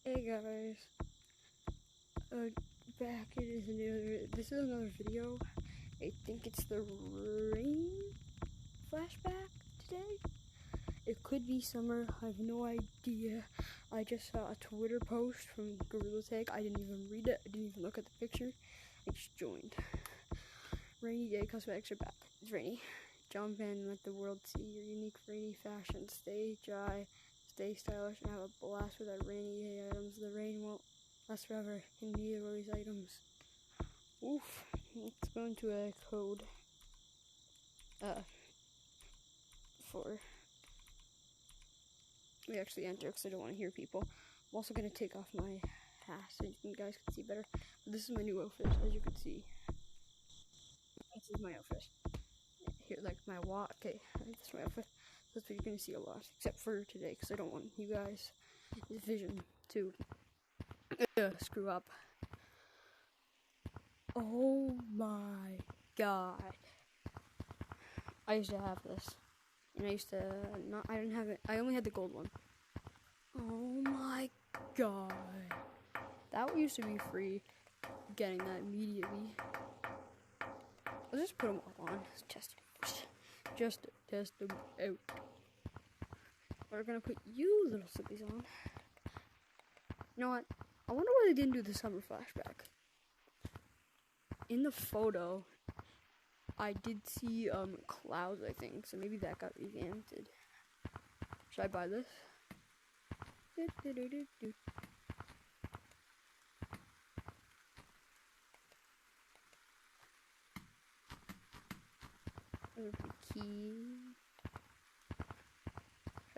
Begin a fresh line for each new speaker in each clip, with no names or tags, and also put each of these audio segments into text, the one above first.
Hey guys, back it is this is another video. I think it's the rain flashback today. It could be summer, I have no idea. I just saw a Twitter post from Gorilla Tag. I didn't even read it, I didn't even look at the picture. I just joined. Rainy day, cosmetics are back. It's rainy. Jump in, let the world see your unique rainy fashion. Stay dry, stay stylish, and have a blast with our rainy day items. The rain won't last forever in neither of these items. Oof. Let's go into a code. For we actually enter because I don't want to hear people. I'm also going to take off my hat so you guys can see better. But this is my new outfit, as you can see. This is my outfit. Here, like my watch. Okay, this is my outfit. That's what you're going to see a lot, except for today, because I don't want you guys' vision to screw up. Oh my god. I used to have this. And I used to I didn't have it. I only had the gold one. Oh my god. That used to be free. Getting that immediately. I'll just put them all on. Just to test them out. We're gonna put you little sippies on. You know what? I wonder why they didn't do the summer flashback. In the photo, I did see clouds, I think, so maybe that got revamped. Should I buy this? There's the key.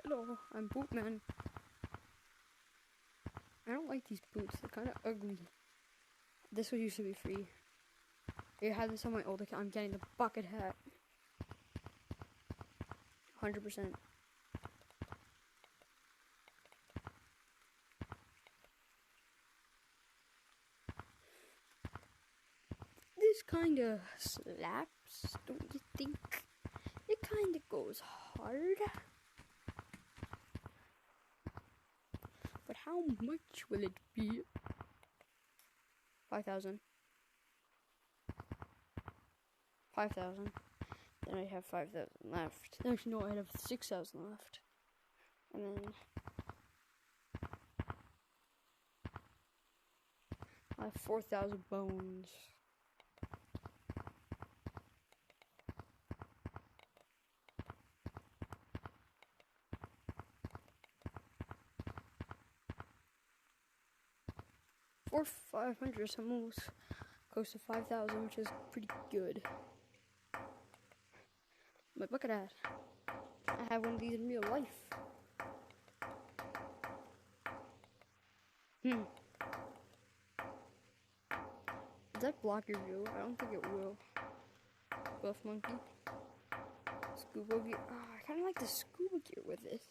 Hello, I'm Bootman. I don't like these boots, they're kind of ugly. This one used to be free. I had this on my old account. I'm getting the bucket hat. 100%. This kind of slaps, don't you think? It kind of goes hard. But how much will it be? 5,000. 5,000. Then I have 5,000 left. Actually, no, I have 6,000 left. And then I have 4,000 bones. Or 500, so almost close to 5,000, which is pretty good. My bucket hat. I have one of these in real life. Does that block your view? I don't think it will. Buff monkey. Scuba gear. Oh, I kind of like the scuba gear with this.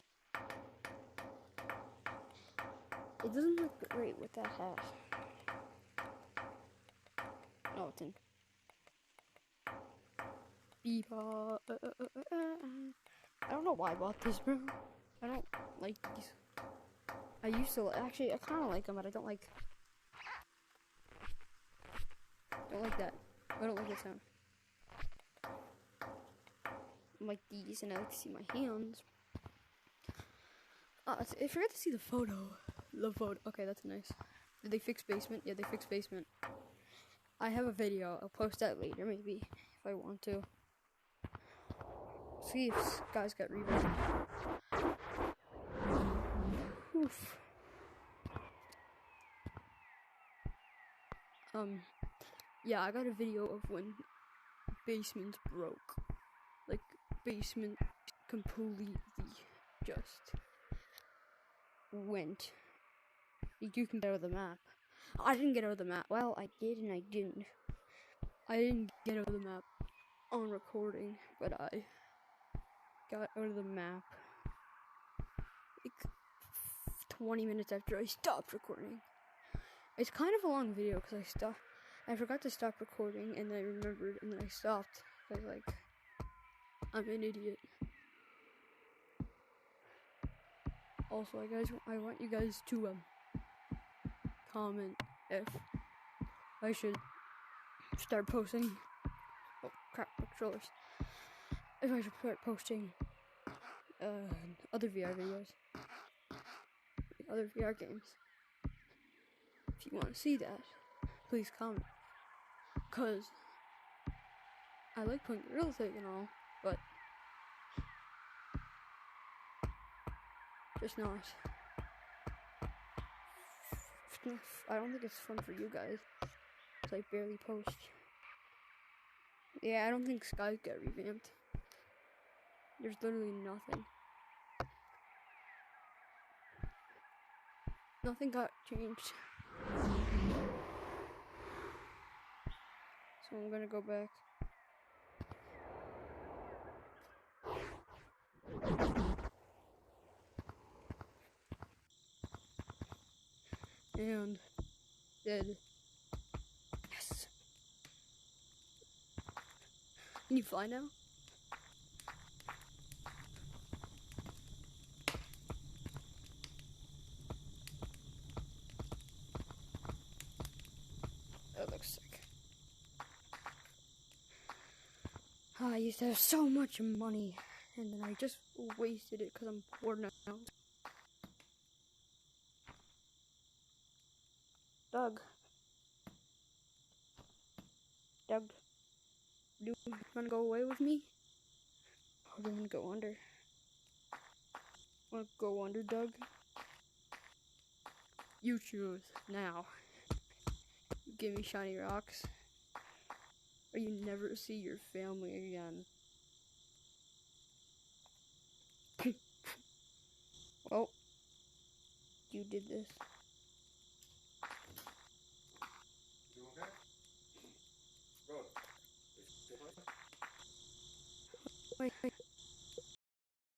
It doesn't look great with that hat. Oh, it's in. Bebop. I don't know why I bought this, bro. I don't like these. I used to actually. I kind of like them, but I don't like. Don't like that. I don't like that sound. I like these, and I like to see my hands. I forgot to see the photo. The photo. Okay, that's nice. Did they fix basement? Yeah, they fixed basement. I have a video. I'll post that later, maybe, if I want to. See if guys got revamped. Oof. Yeah, I got a video of when basements broke. Like, basement completely just went. You can get out of the map. I didn't get out of the map. Well, I did and I didn't. I didn't get out of the map on recording, but I got out of the map like 20 minutes after I stopped recording. It's kind of a long video because I forgot to stop recording and then I remembered and then I stopped. I was like, I'm an idiot. Also, I want you guys to comment if I should start posting. Oh crap, my controllers. If I should start posting other VR videos, other VR games. If you want to see that, please comment. Cause I like playing real estate and all, but just not. I don't think it's fun for you guys. Cause I barely post. Yeah, I don't think Skies got revamped. There's literally nothing. Nothing got changed. So I'm gonna go back. And dead. Yes. Can you fly now? That looks sick. I used to have so much money, and then I just wasted it because I'm poor now. Doug, do you want to go away with me? Or do you want to go under? Want to go under, Doug? You choose now. You give me shiny rocks, or you never see your family again. Well, you did this.
You okay? Good.
Wait.